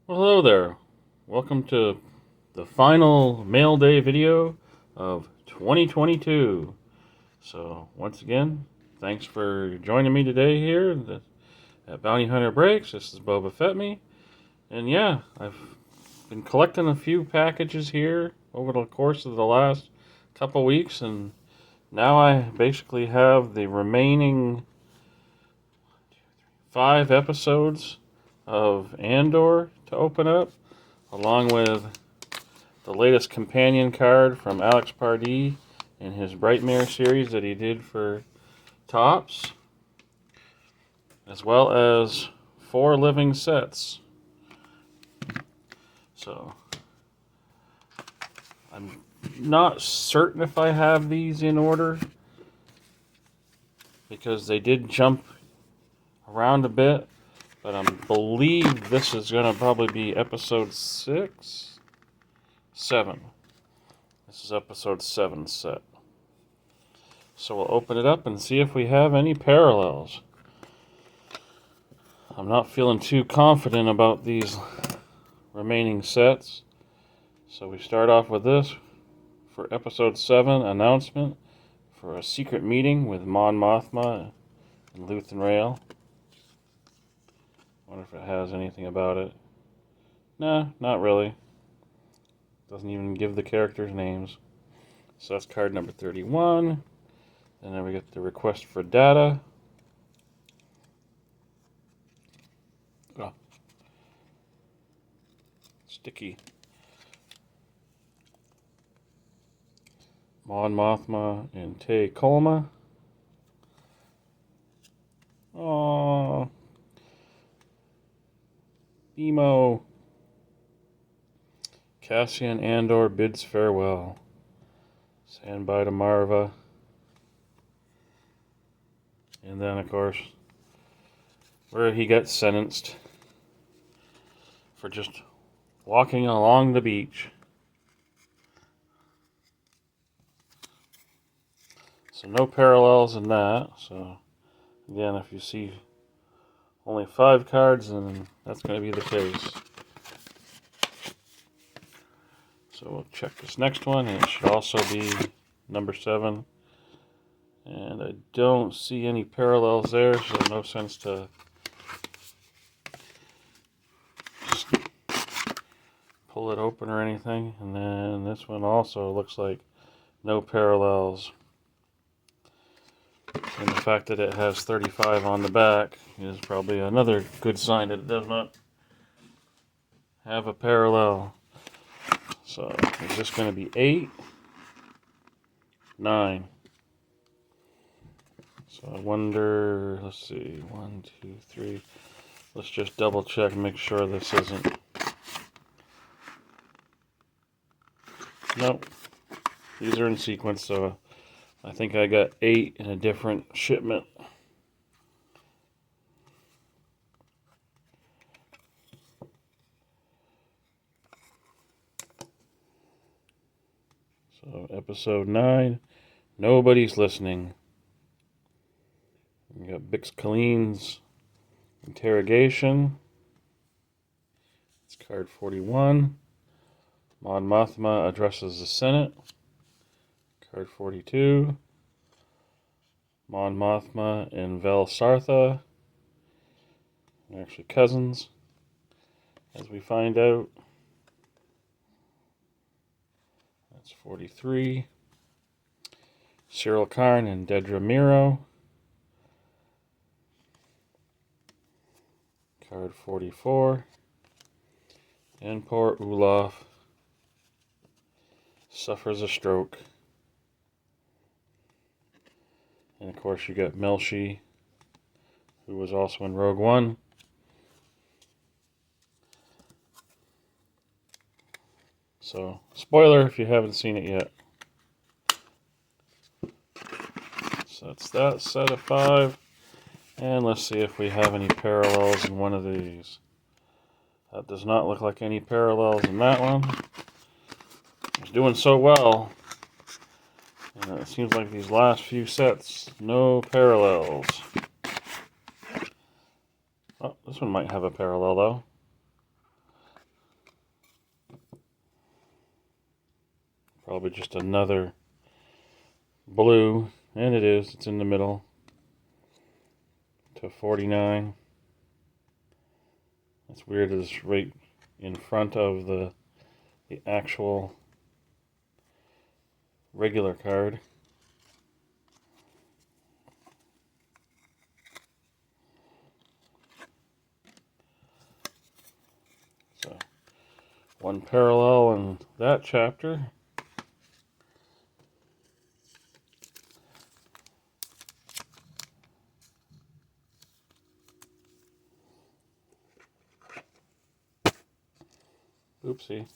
Well, hello there. Welcome to the final mail day video of 2022. So, once again, thanks for joining me today here at Bounty Hunter Breaks. This is Boba Fett me. And yeah, I've been collecting a few packages here over the course of the last couple weeks, and now I basically have the remaining 5 episodes of Andor to open up, along with the latest companion card from Alex Pardee in his Brightmare series that he did for Topps, as well as 4 living sets. So, I'm not certain if I have these in order, because they did jump around a bit, but I believe this is going to probably be episode 7. This is episode 7 set. So we'll open it up and see if we have any parallels. I'm not feeling too confident about these remaining sets. So we start off with this for episode 7 announcement for a secret meeting with Mon Mothma and Luthen Rael. Wonder if it has anything about it. Nah, not really. Doesn't even give the characters' names. So that's card number 31. And then we get the request for data. Oh. Sticky. Mon Mothma and Tay Kolma. Aww. Emo. Cassian Andor bids farewell. Stand by to Marva. And then, of course, where he gets sentenced for just walking along the beach. So no parallels in that. So again, if you see only 5 cards, then that's going to be the case. So we'll check this next one, and it should also be number 7. And I don't see any parallels there, so no sense to just pull it open or anything. And then this one also looks like no parallels. And the fact that it has 35 on the back is probably another good sign that it does not have a parallel. So is this going to be 8? 9. So I wonder, let's see, 1, 2, 3. Let's just double check and make sure this isn't. Nope. These are in sequence, so I think I got 8 in a different shipment. So episode 9, Nobody's Listening. We got Bix Colleen's interrogation. It's card 41. Mon Mothma addresses the Senate. Card 42. Mon Mothma and Vel Sartha. They're actually cousins, as we find out. That's 43. Cyril Karn and Dedra Miro. Card 44. And poor Olaf suffers a stroke. And of course you got Melshi, who was also in Rogue One. So, spoiler if you haven't seen it yet. So that's that set of 5. And let's see if we have any parallels in one of these. That does not look like any parallels in that one. It's doing so well. And it seems like these last few sets, no parallels. Oh, this one might have a parallel though. Probably just another blue, and it is. It's in the middle. To 49. That's weird. It's right in front of the actual regular card. So, one parallel in that chapter. Oopsie.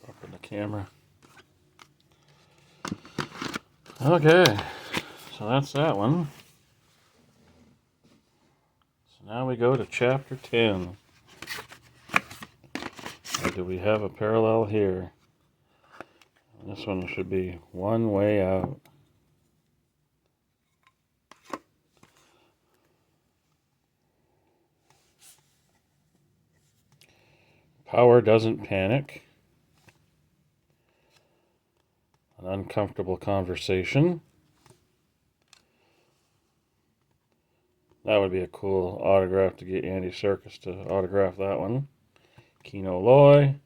Up in the camera. Okay, so that's that one. So now we go to chapter 10. Or do we have a parallel here? This one should be one way out. Power doesn't panic. An uncomfortable conversation. That would be a cool autograph to get Andy Serkis to autograph that one. Kino Loy.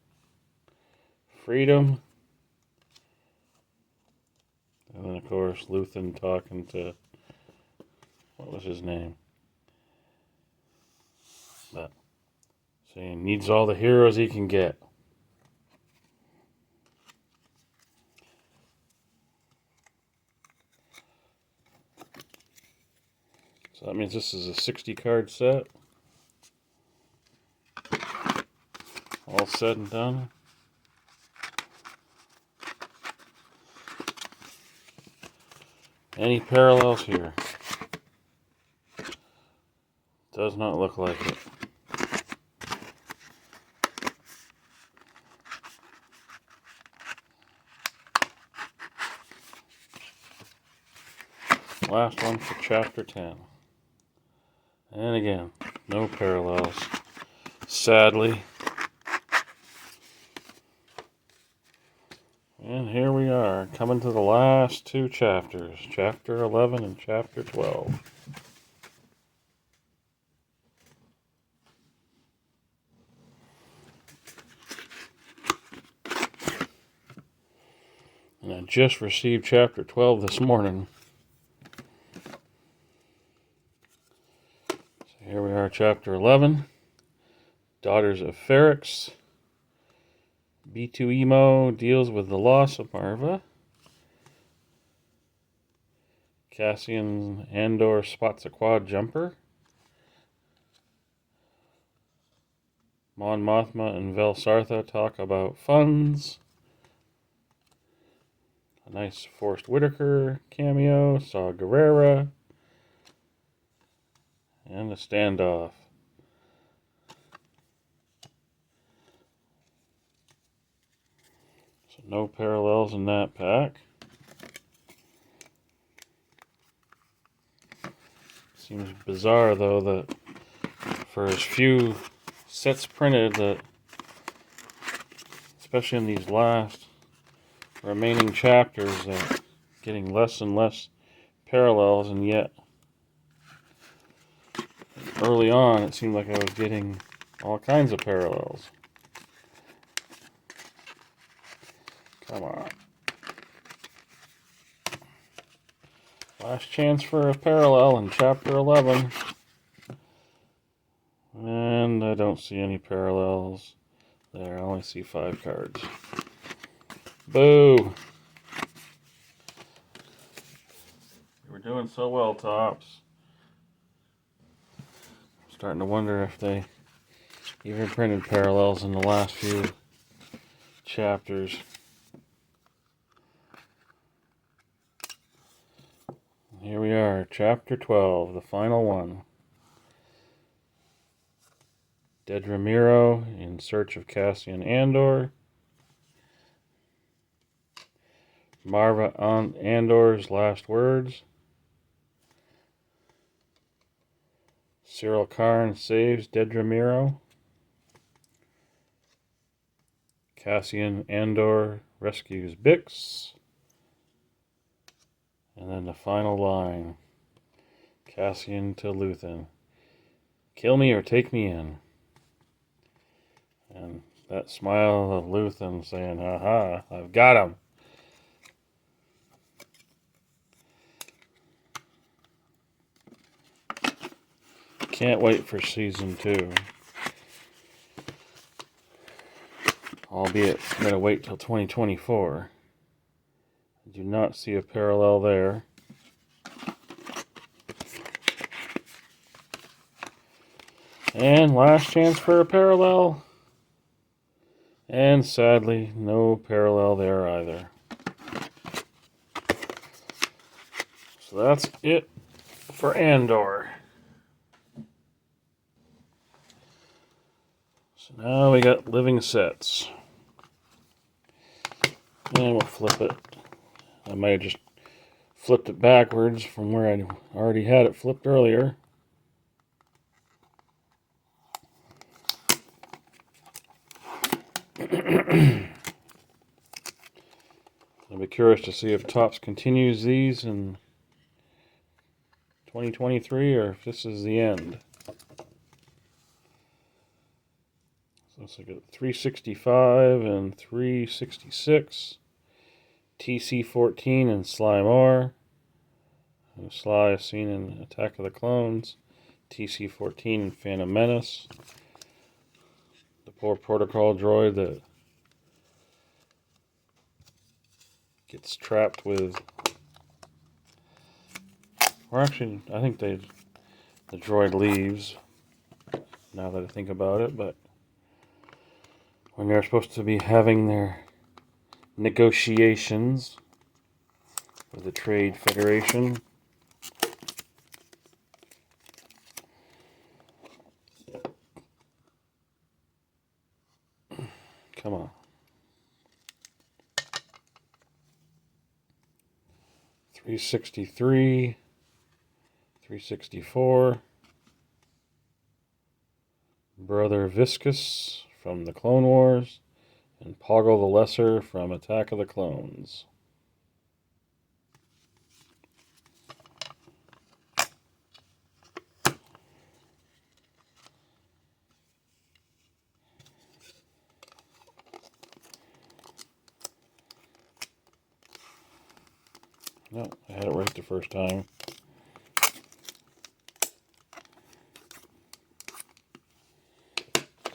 Freedom. And then, of course, Luthen talking to, what was his name? But saying needs all the heroes he can get. So that means this is a 60 card set. All said and done. Any parallels here? Does not look like it. Last one for chapter 10. And again, no parallels. Sadly. And here we are, coming to the last two chapters. Chapter 11 and chapter 12. And I just received chapter 12 this morning. So here we are, chapter 11. Daughters of Ferrix. B2EMO deals with the loss of Marva. Cassian Andor spots a quad jumper. Mon Mothma and Vel Sartha talk about funds. A nice Forrest Whitaker cameo. Saw Gerrera. And a standoff. So no parallels in that pack. Seems bizarre though that for as few sets printed that, especially in these last remaining chapters, that getting less and less parallels, and yet early on it seemed like I was getting all kinds of parallels. Come on. Last chance for a parallel in chapter 11. And I don't see any parallels there. I only see 5 cards. Boo! We're doing so well, Topps. I'm starting to wonder if they even printed parallels in the last few chapters. Here we are, chapter 12, the final one. Dedra Meero in search of Cassian Andor. Marva on Andor's last words. Cyril Karn saves Dedra Meero. Cassian Andor rescues Bix. And then the final line. Cassian to Luthen. Kill me or take me in. And that smile of Luthen saying, "Aha, I've got him." Can't wait for season 2. Albeit, I'm going to wait till 2024. I do not see a parallel there. And last chance for a parallel. And sadly, no parallel there either. So that's it for Andor. So now we got living sets. And we'll flip it. I might have just flipped it backwards from where I already had it flipped earlier. I'll be curious to see if Topps continues these in 2023 or if this is the end. So it's like a 365 and 366. TC-14 and Sly Moore. Sly is seen in Attack of the Clones. TC-14 in Phantom Menace. The poor protocol droid that gets trapped with... Or actually, I think the droid leaves, now that I think about it, but when they're supposed to be having their negotiations with the Trade Federation. Come on. 363, 364, Brother Viscus from the Clone Wars, and Poggle the Lesser from Attack of the Clones. No, I had it right the first time.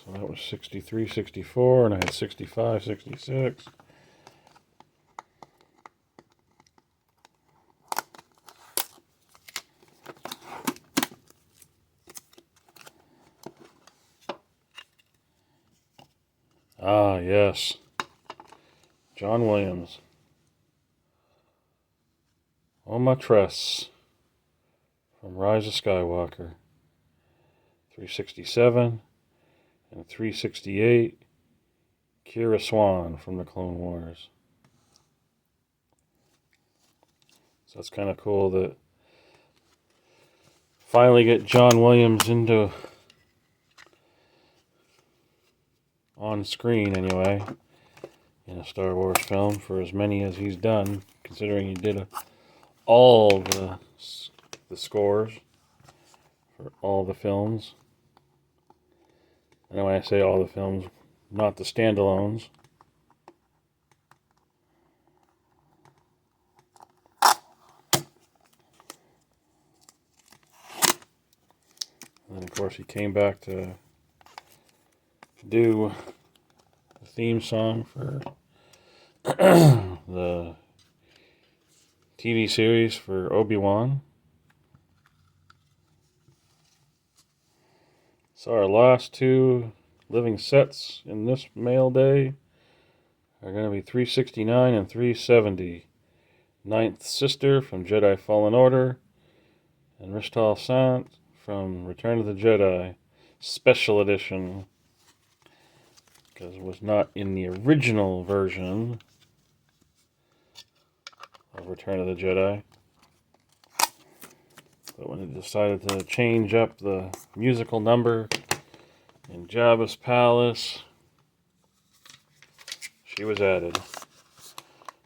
So that was 63, 64, and I had 65, 66. Ah, yes. John Williams. On My Tress from Rise of Skywalker. 367 and 368. Kira Swan from the Clone Wars. So that's kind of cool that finally get John Williams into on screen anyway in a Star Wars film for as many as he's done, considering he did all the scores for all the films. And when I say all the films, not the standalones. And then of course he came back to do the theme song for the TV series for Obi-Wan. So our last two living sets in this mail day are going to be 369 and 370. Ninth Sister from Jedi Fallen Order, and Ristal Sant from Return of the Jedi Special Edition, because it was not in the original version of Return of the Jedi. But when it decided to change up the musical number in Jabba's palace, she was added.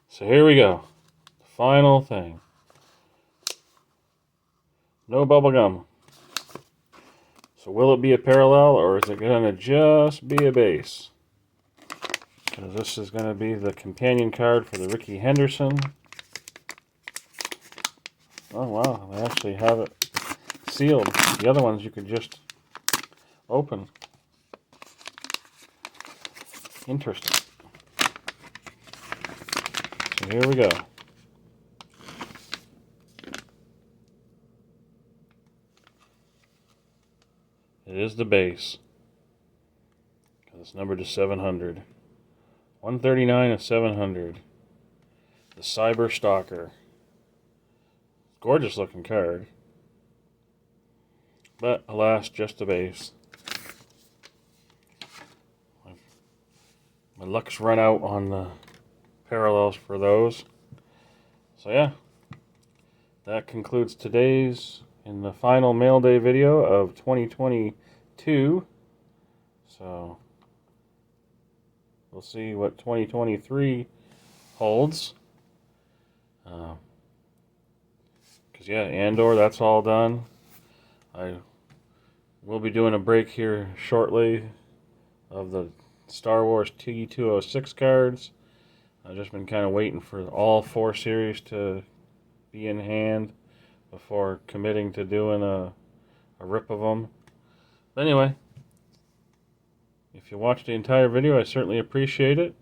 So here we go. Final thing. No bubble gum. So will it be a parallel, or is it going to just be a base? Because this is going to be the companion card for the Ricky Henderson. Oh wow, they actually have it sealed. The other ones you could just open. Interesting. So here we go. It is the base. It's numbered to 700. 139 of 700. The Cyber Stalker. Gorgeous looking card. But alas, just a base. My luck's run out on the parallels for those. So yeah, that concludes today's and the final mail day video of 2022. So we'll see what 2023 holds. Because yeah, Andor, that's all done. I will be doing a break here shortly of the Star Wars T206 cards. I've just been kind of waiting for all 4 series to be in hand before committing to doing a rip of them. But anyway, if you watched the entire video, I certainly appreciate it.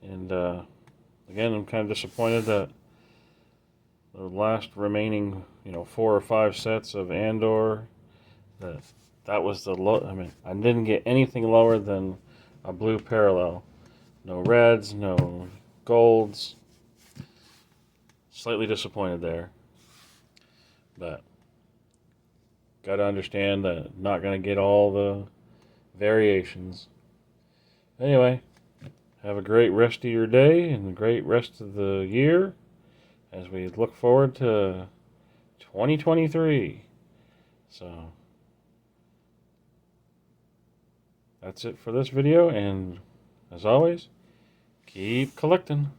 And again, I'm kind of disappointed that the last remaining, 4 or 5 sets of Andor, that was the low. I mean, I didn't get anything lower than a blue parallel. No reds, no golds. Slightly disappointed there. But got to understand that not going to get all the variations. Anyway, have a great rest of your day and a great rest of the year as we look forward to 2023. So that's it for this video, and as always, keep collecting.